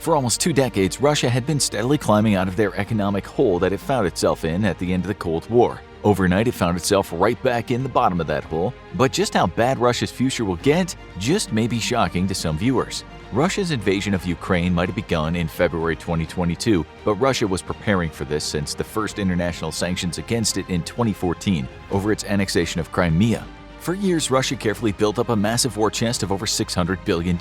For almost 2 decades, Russia had been steadily climbing out of their economic hole that it found itself in at the end of the Cold War. Overnight, it found itself right back in the bottom of that hole. But just how bad Russia's future will get just may be shocking to some viewers. Russia's invasion of Ukraine might have begun in February 2022, but Russia was preparing for this since the first international sanctions against it in 2014 over its annexation of Crimea. For years, Russia carefully built up a massive war chest of over $600 billion,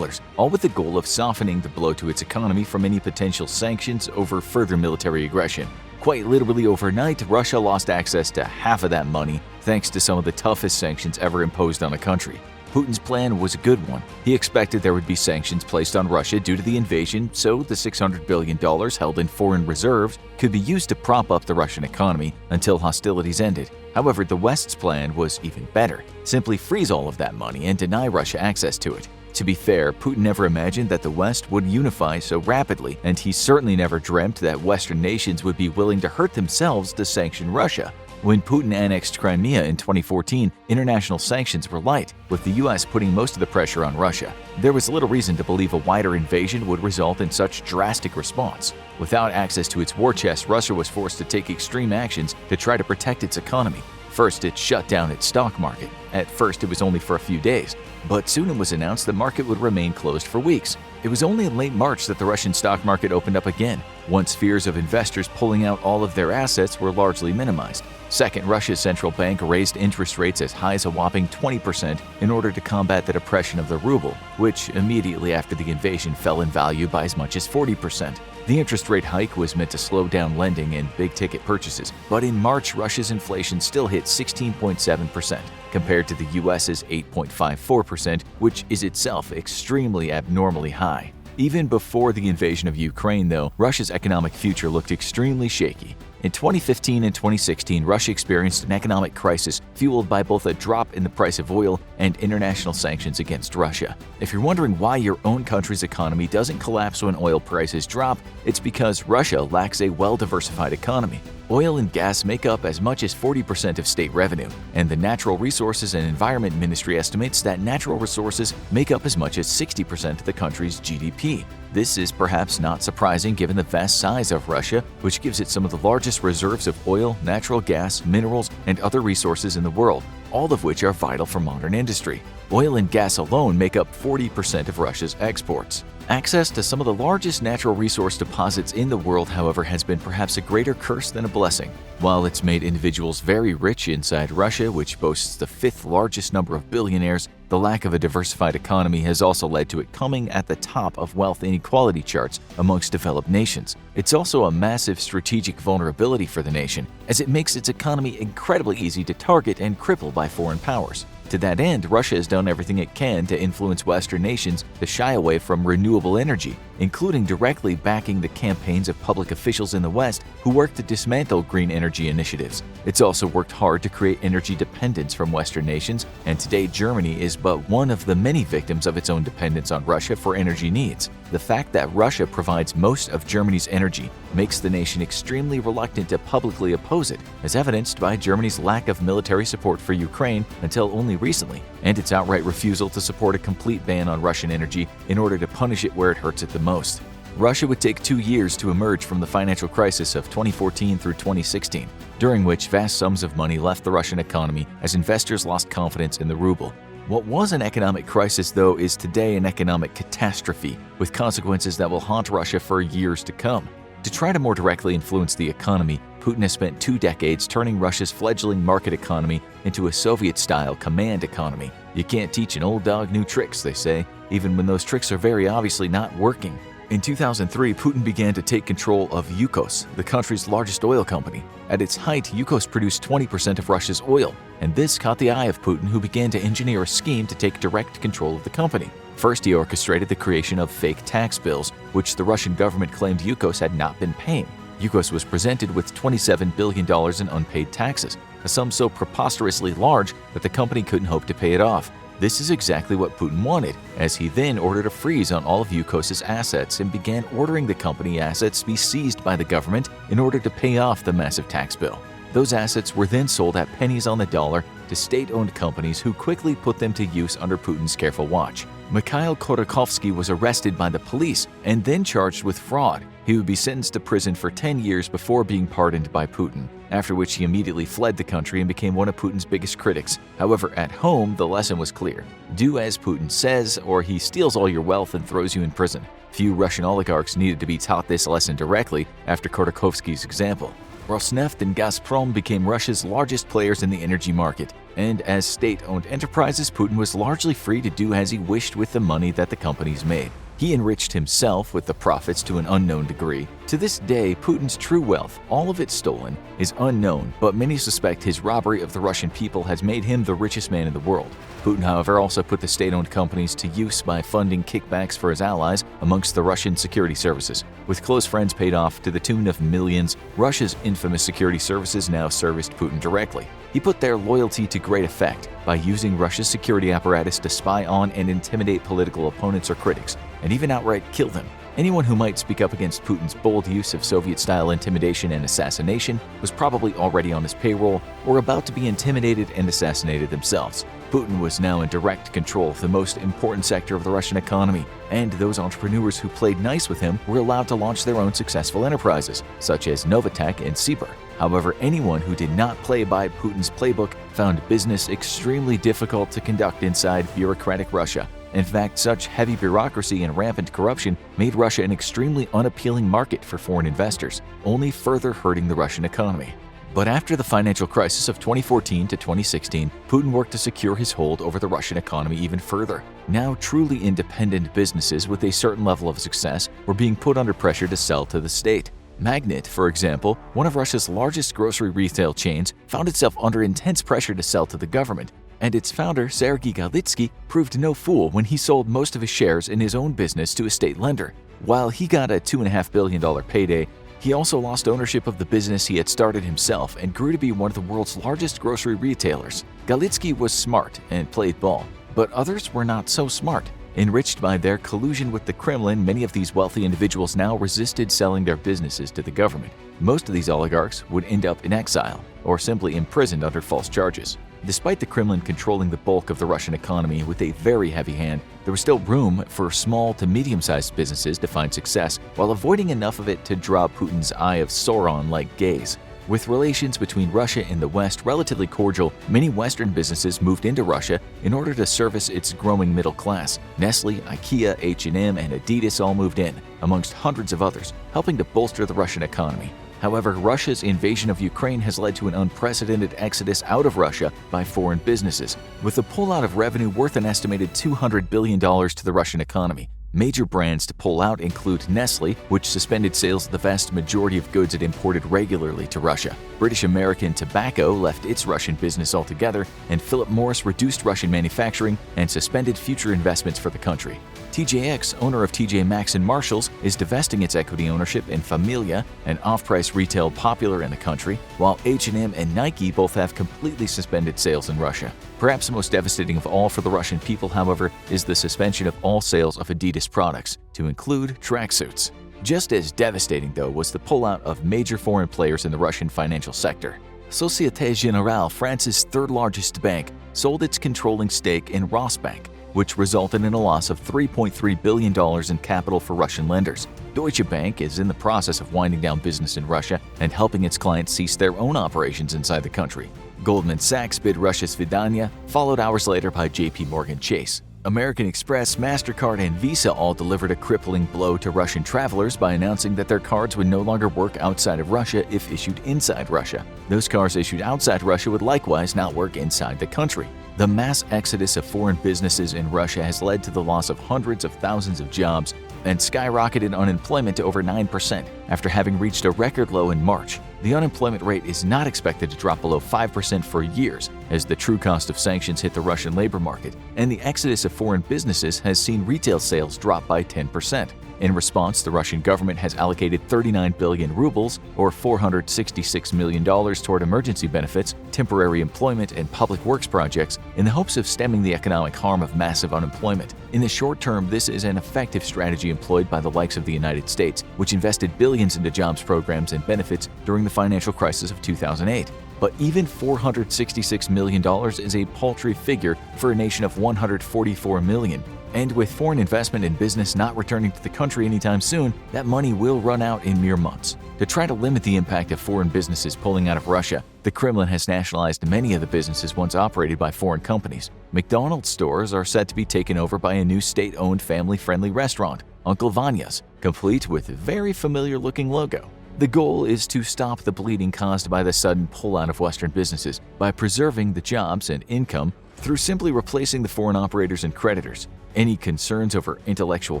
all with the goal of softening the blow to its economy from any potential sanctions over further military aggression. Quite literally overnight, Russia lost access to half of that money thanks to some of the toughest sanctions ever imposed on a country. Putin's plan was a good one. He expected there would be sanctions placed on Russia due to the invasion, so the $600 billion held in foreign reserves could be used to prop up the Russian economy until hostilities ended. However, the West's plan was even better. Simply freeze all of that money and deny Russia access to it. To be fair, Putin never imagined that the West would unify so rapidly, and he certainly never dreamt that Western nations would be willing to hurt themselves to sanction Russia. When Putin annexed Crimea in 2014, international sanctions were light, with the US putting most of the pressure on Russia. There was little reason to believe a wider invasion would result in such drastic response. Without access to its war chest, Russia was forced to take extreme actions to try to protect its economy. First, it shut down its stock market. At first, it was only for a few days, but soon it was announced the market would remain closed for weeks. It was only in late March that the Russian stock market opened up again, once fears of investors pulling out all of their assets were largely minimized. Second, Russia's central bank raised interest rates as high as a whopping 20% in order to combat the depression of the ruble, which immediately after the invasion fell in value by as much as 40%. The interest rate hike was meant to slow down lending and big-ticket purchases, but in March, Russia's inflation still hit 16.7%, compared to the US's 8.54%, which is itself extremely abnormally high. Even before the invasion of Ukraine, though, Russia's economic future looked extremely shaky. In 2015 and 2016, Russia experienced an economic crisis fueled by both a drop in the price of oil and international sanctions against Russia. If you're wondering why your own country's economy doesn't collapse when oil prices drop, it's because Russia lacks a well-diversified economy. Oil and gas make up as much as 40% of state revenue, and the Natural Resources and Environment Ministry estimates that natural resources make up as much as 60% of the country's GDP. This is perhaps not surprising given the vast size of Russia, which gives it some of the largest reserves of oil, natural gas, minerals, and other resources in the world, all of which are vital for modern industry. Oil and gas alone make up 40% of Russia's exports. Access to some of the largest natural resource deposits in the world, however, has been perhaps a greater curse than a blessing. While it's made individuals very rich inside Russia, which boasts the 5th largest number of billionaires, the lack of a diversified economy has also led to it coming at the top of wealth inequality charts amongst developed nations. It's also a massive strategic vulnerability for the nation, as it makes its economy incredibly easy to target and cripple by foreign powers. To that end, Russia has done everything it can to influence Western nations to shy away from renewable energy, including directly backing the campaigns of public officials in the West who work to dismantle green energy initiatives. It's also worked hard to create energy dependence from Western nations, and today Germany is but one of the many victims of its own dependence on Russia for energy needs. The fact that Russia provides most of Germany's energy makes the nation extremely reluctant to publicly oppose it, as evidenced by Germany's lack of military support for Ukraine until only recently, and its outright refusal to support a complete ban on Russian energy in order to punish it where it hurts it the most. Russia would take 2 years to emerge from the financial crisis of 2014 through 2016, during which vast sums of money left the Russian economy as investors lost confidence in the ruble. What was an economic crisis, though, is today an economic catastrophe, with consequences that will haunt Russia for years to come. To try to more directly influence the economy, Putin has spent 2 decades turning Russia's fledgling market economy into a Soviet-style command economy. You can't teach an old dog new tricks, they say, even when those tricks are very obviously not working. In 2003, Putin began to take control of Yukos, the country's largest oil company. At its height, Yukos produced 20% of Russia's oil, and this caught the eye of Putin, who began to engineer a scheme to take direct control of the company. First, he orchestrated the creation of fake tax bills, which the Russian government claimed Yukos had not been paying. Yukos was presented with $27 billion in unpaid taxes, a sum so preposterously large that the company couldn't hope to pay it off. This is exactly what Putin wanted, as he then ordered a freeze on all of Yukos' assets and began ordering the company assets be seized by the government in order to pay off the massive tax bill. Those assets were then sold at pennies on the dollar to state-owned companies who quickly put them to use under Putin's careful watch. Mikhail Khodorkovsky was arrested by the police and then charged with fraud. He would be sentenced to prison for 10 years before being pardoned by Putin, after which he immediately fled the country and became one of Putin's biggest critics. However, at home, the lesson was clear. Do as Putin says, or he steals all your wealth and throws you in prison. Few Russian oligarchs needed to be taught this lesson directly after Khodorkovsky's example. Rosneft and Gazprom became Russia's largest players in the energy market, and as state-owned enterprises, Putin was largely free to do as he wished with the money that the companies made. He enriched himself with the profits to an unknown degree. To this day, Putin's true wealth, all of it stolen, is unknown, but many suspect his robbery of the Russian people has made him the richest man in the world. Putin, however, also put the state-owned companies to use by funding kickbacks for his allies amongst the Russian security services. With close friends paid off to the tune of millions, Russia's infamous security services now serviced Putin directly. He put their loyalty to great effect by using Russia's security apparatus to spy on and intimidate political opponents or critics, and even outright kill them. Anyone who might speak up against Putin's bold use of Soviet-style intimidation and assassination was probably already on his payroll or about to be intimidated and assassinated themselves. Putin was now in direct control of the most important sector of the Russian economy, and those entrepreneurs who played nice with him were allowed to launch their own successful enterprises, such as Novatek and Sibur. However, anyone who did not play by Putin's playbook found business extremely difficult to conduct inside bureaucratic Russia. In fact, such heavy bureaucracy and rampant corruption made Russia an extremely unappealing market for foreign investors, only further hurting the Russian economy. But after the financial crisis of 2014 to 2016, Putin worked to secure his hold over the Russian economy even further. Now truly independent businesses with a certain level of success were being put under pressure to sell to the state. Magnit, for example, one of Russia's largest grocery retail chains, found itself under intense pressure to sell to the government, and its founder, Sergei Galitsky, proved no fool when he sold most of his shares in his own business to a state lender. While he got a $2.5 billion payday, he also lost ownership of the business he had started himself and grew to be one of the world's largest grocery retailers. Galitsky was smart and played ball, but others were not so smart. Enriched by their collusion with the Kremlin, many of these wealthy individuals now resisted selling their businesses to the government. Most of these oligarchs would end up in exile or simply imprisoned under false charges. Despite the Kremlin controlling the bulk of the Russian economy with a very heavy hand, there was still room for small to medium-sized businesses to find success while avoiding enough of it to draw Putin's eye of Sauron-like gaze. With relations between Russia and the West relatively cordial, many Western businesses moved into Russia in order to service its growing middle class. Nestle, IKEA, H&M, and Adidas all moved in, amongst hundreds of others, helping to bolster the Russian economy. However, Russia's invasion of Ukraine has led to an unprecedented exodus out of Russia by foreign businesses, with a pullout of revenue worth an estimated $200 billion to the Russian economy. Major brands to pull out include Nestle, which suspended sales of the vast majority of goods it imported regularly to Russia. British American Tobacco left its Russian business altogether, and Philip Morris reduced Russian manufacturing and suspended future investments for the country. TJX, owner of TJ Maxx and Marshalls, is divesting its equity ownership in Familia, an off-price retail popular in the country, while H&M and Nike both have completely suspended sales in Russia. Perhaps the most devastating of all for the Russian people, however, is the suspension of all sales of Adidas products, to include tracksuits. Just as devastating, though, was the pullout of major foreign players in the Russian financial sector. Société Générale, France's third-largest bank, sold its controlling stake in Rosbank, which resulted in a loss of $3.3 billion in capital for Russian lenders. Deutsche Bank is in the process of winding down business in Russia and helping its clients cease their own operations inside the country. Goldman Sachs bid Russia's Svidanya, followed hours later by JP Morgan Chase. American Express, MasterCard, and Visa all delivered a crippling blow to Russian travelers by announcing that their cards would no longer work outside of Russia if issued inside Russia. Those cards issued outside Russia would likewise not work inside the country. The mass exodus of foreign businesses in Russia has led to the loss of hundreds of thousands of jobs and skyrocketed unemployment to over 9% after having reached a record low in March. The unemployment rate is not expected to drop below 5% for years as the true cost of sanctions hit the Russian labor market, and the exodus of foreign businesses has seen retail sales drop by 10%. In response, the Russian government has allocated 39 billion rubles, or $466 million, toward emergency benefits, temporary employment, and public works projects in the hopes of stemming the economic harm of massive unemployment. In the short term, this is an effective strategy employed by the likes of the United States, which invested billions into jobs programs and benefits during the financial crisis of 2008. But even $466 million is a paltry figure for a nation of 144 million. And with foreign investment and business not returning to the country anytime soon, that money will run out in mere months. To try to limit the impact of foreign businesses pulling out of Russia, the Kremlin has nationalized many of the businesses once operated by foreign companies. McDonald's stores are set to be taken over by a new state-owned family-friendly restaurant, Uncle Vanya's, complete with a very familiar-looking logo. The goal is to stop the bleeding caused by the sudden pullout of Western businesses by preserving the jobs and income through simply replacing the foreign operators and creditors. Any concerns over intellectual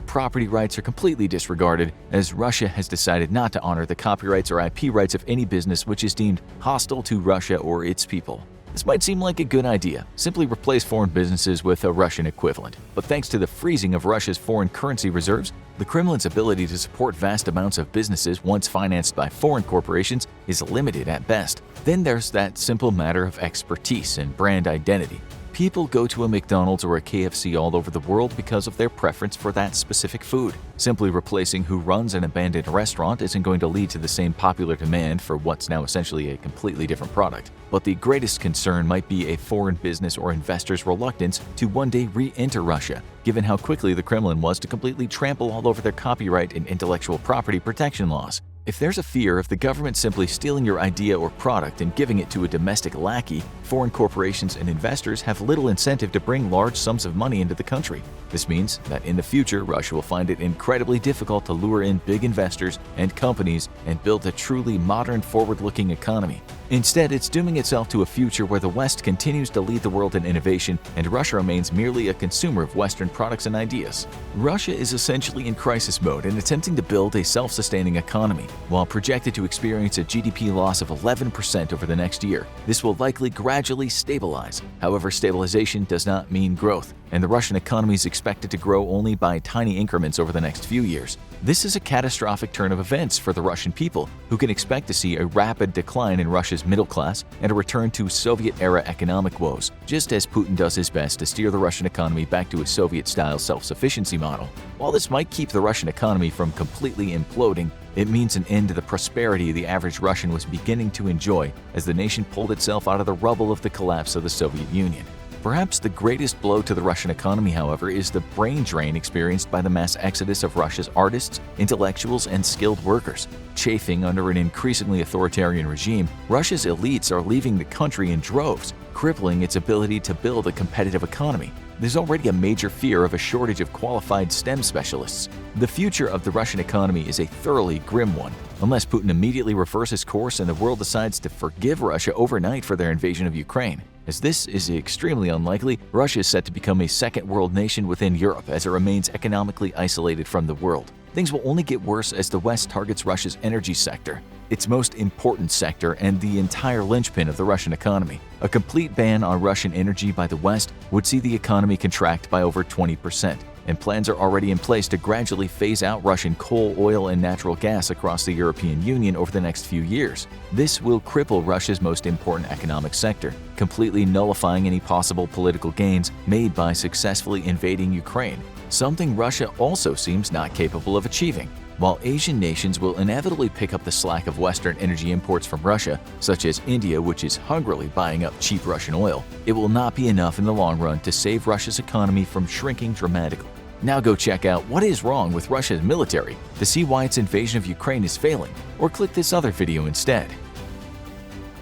property rights are completely disregarded, as Russia has decided not to honor the copyrights or IP rights of any business which is deemed hostile to Russia or its people. This might seem like a good idea, simply replace foreign businesses with a Russian equivalent. But thanks to the freezing of Russia's foreign currency reserves, the Kremlin's ability to support vast amounts of businesses once financed by foreign corporations is limited at best. Then there's that simple matter of expertise and brand identity. People go to a McDonald's or a KFC all over the world because of their preference for that specific food. Simply replacing who runs an abandoned restaurant isn't going to lead to the same popular demand for what's now essentially a completely different product. But the greatest concern might be a foreign business or investor's reluctance to one day re-enter Russia, given how quickly the Kremlin was to completely trample all over their copyright and intellectual property protection laws. If there's a fear of the government simply stealing your idea or product and giving it to a domestic lackey, foreign corporations and investors have little incentive to bring large sums of money into the country. This means that in the future, Russia will find it incredibly difficult to lure in big investors and companies and build a truly modern, forward-looking economy. Instead, it's dooming itself to a future where the West continues to lead the world in innovation and Russia remains merely a consumer of Western products and ideas. Russia is essentially in crisis mode and attempting to build a self-sustaining economy. While projected to experience a GDP loss of 11% over the next year, this will likely gradually stabilize. However, stabilization does not mean growth, and the Russian economy is expected to grow only by tiny increments over the next few years. This is a catastrophic turn of events for the Russian people, who can expect to see a rapid decline in Russia's middle class and a return to Soviet-era economic woes, just as Putin does his best to steer the Russian economy back to a Soviet-style self-sufficiency model. While this might keep the Russian economy from completely imploding, it means an end to the prosperity the average Russian was beginning to enjoy as the nation pulled itself out of the rubble of the collapse of the Soviet Union. Perhaps the greatest blow to the Russian economy, however, is the brain drain experienced by the mass exodus of Russia's artists, intellectuals, and skilled workers. Chafing under an increasingly authoritarian regime, Russia's elites are leaving the country in droves, crippling its ability to build a competitive economy. There's already a major fear of a shortage of qualified STEM specialists. The future of the Russian economy is a thoroughly grim one, unless Putin immediately reverses course and the world decides to forgive Russia overnight for their invasion of Ukraine. As this is extremely unlikely, Russia is set to become a second world nation within Europe as it remains economically isolated from the world. Things will only get worse as the West targets Russia's energy sector, its most important sector and the entire linchpin of the Russian economy. A complete ban on Russian energy by the West would see the economy contract by over 20%, and plans are already in place to gradually phase out Russian coal, oil, and natural gas across the European Union over the next few years. This will cripple Russia's most important economic sector, completely nullifying any possible political gains made by successfully invading Ukraine, something Russia also seems not capable of achieving. While Asian nations will inevitably pick up the slack of Western energy imports from Russia, such as India, which is hungrily buying up cheap Russian oil, it will not be enough in the long run to save Russia's economy from shrinking dramatically. Now go check out what is wrong with Russia's military to see why its invasion of Ukraine is failing, or click this other video instead.